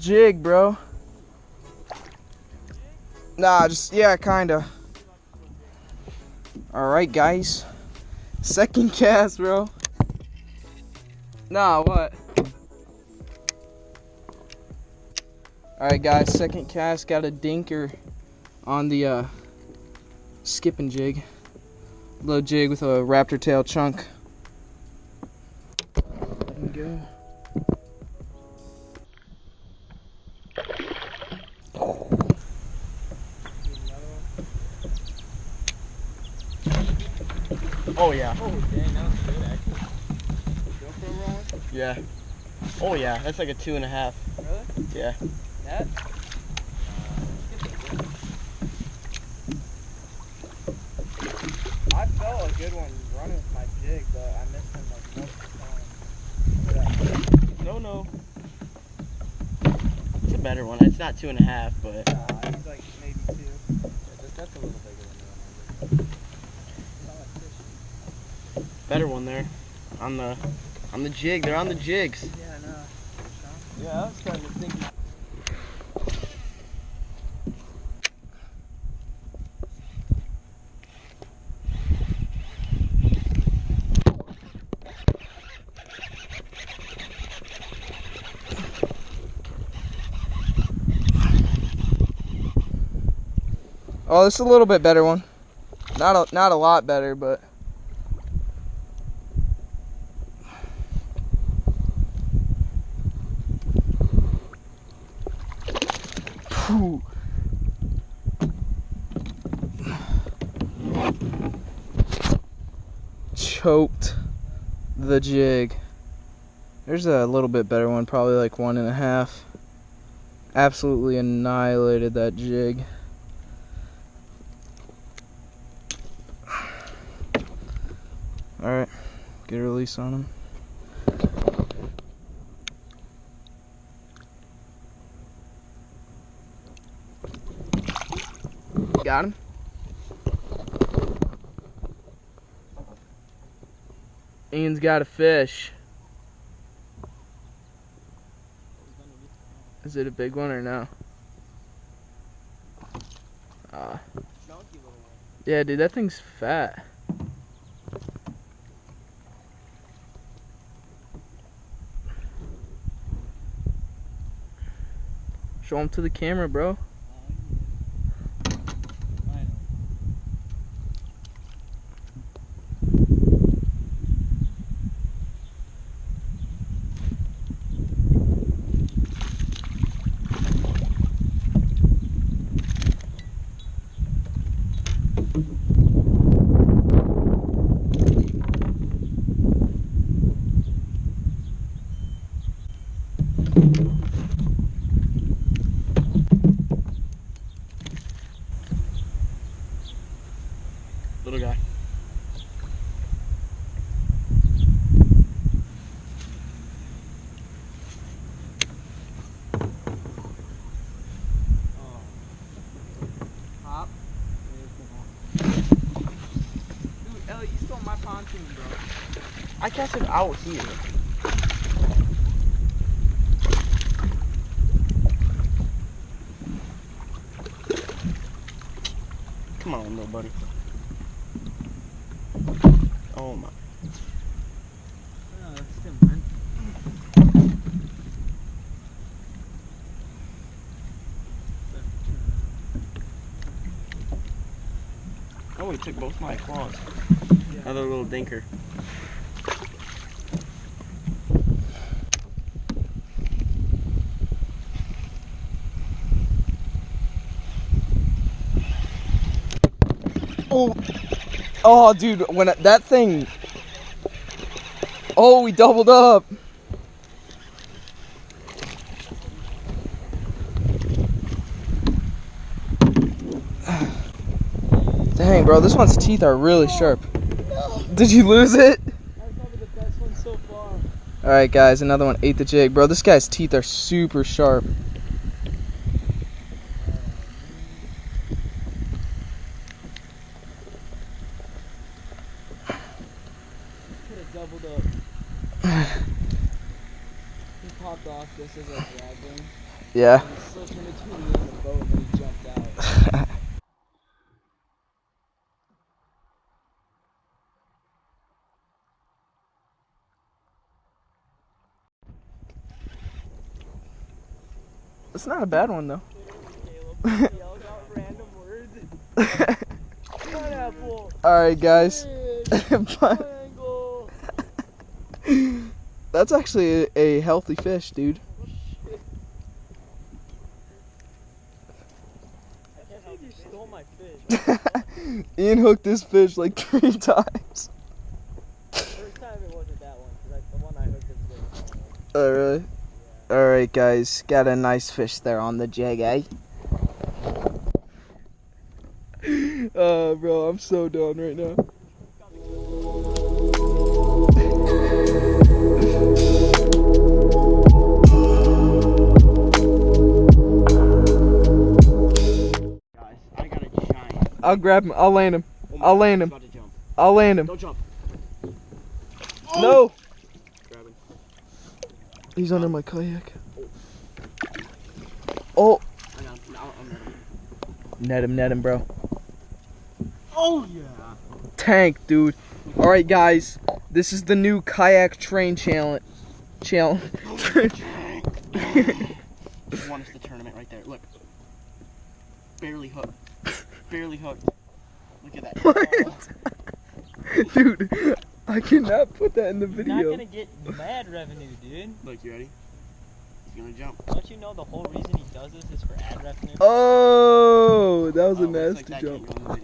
jig, bro. Nah, just, yeah, kinda. Alright, guys. Second cast, bro. Nah, what? Alright, guys, second cast. Got a dinker on the skipping jig. Low jig with a Raptor tail chunk. Let him go. Oh yeah. Oh dang, that was good actually. GoPro rolling? Yeah. Oh yeah, that's like a 2.5. Really? Yeah. That? I felt a good one running with my jig, but I missed him like most of the time. No. It's a better one. It's not 2.5, but. He's like maybe 2. Yeah, that's a little bigger than the one. Better one there. On the jig. They're on the jigs. Yeah, I know. Yeah, I was starting to think. Oh, this is a little bit better one. Not a lot better, but. Whew. Choked the jig. There's a little bit better one, probably like 1.5. Absolutely annihilated that jig. Alright, get a release on him. Got him. Ian's got a fish. Is it a big one or no? Yeah, dude, that thing's fat. Show him to the camera, bro. Little guy. Hop. Dude, Ellie, you stole my pontoon, bro. I cast it out here. Come on, little buddy. Oh my. Oh, that's still man. Oh, he took both my claws. Yeah. Another little dinker. Oh, dude, when that thing. Oh, we doubled up. Dang, bro, this one's teeth are really sharp. No. Did you lose it? That's probably the best one so far. Alright, guys, another one ate the jig. Bro, this guy's teeth are super sharp. Could have doubled up. He popped off just as I grabbed him. Yeah. And he slipped in between me and the boat and then he jumped out. It's not a bad one though. Yelled out random words. Pineapple. Alright guys. Triangle. That's actually a healthy fish, dude. I can't believe you stole my fish. Ian hooked this fish like 3 times. First time it wasn't that one, because the one I hooked was way smaller. Oh really? Yeah. Alright guys, got a nice fish there on the jig, eh? Oh bro, I'm so done right now. Guys, I got a giant. I'll grab him, I'll land him. Oh my I'll God, land he's him. about to jump. I'll land him. Don't jump. No! Grab him. He's under my kayak. Oh! I got him. Now I'm ready. Net him, bro. Oh yeah. Tank, dude. Alright guys, this is the new kayak train challenge. Just won us the tournament right there. Look. Barely hooked. Barely hooked. Look at that. What? Dude, I cannot put that in the You're not video. gonna get mad revenue, dude. Look, you ready? He's gonna jump. Don't you know the whole reason he does this is for ad revenue? Oh, that was a Oh, looks nasty like that jump. can't go in the video.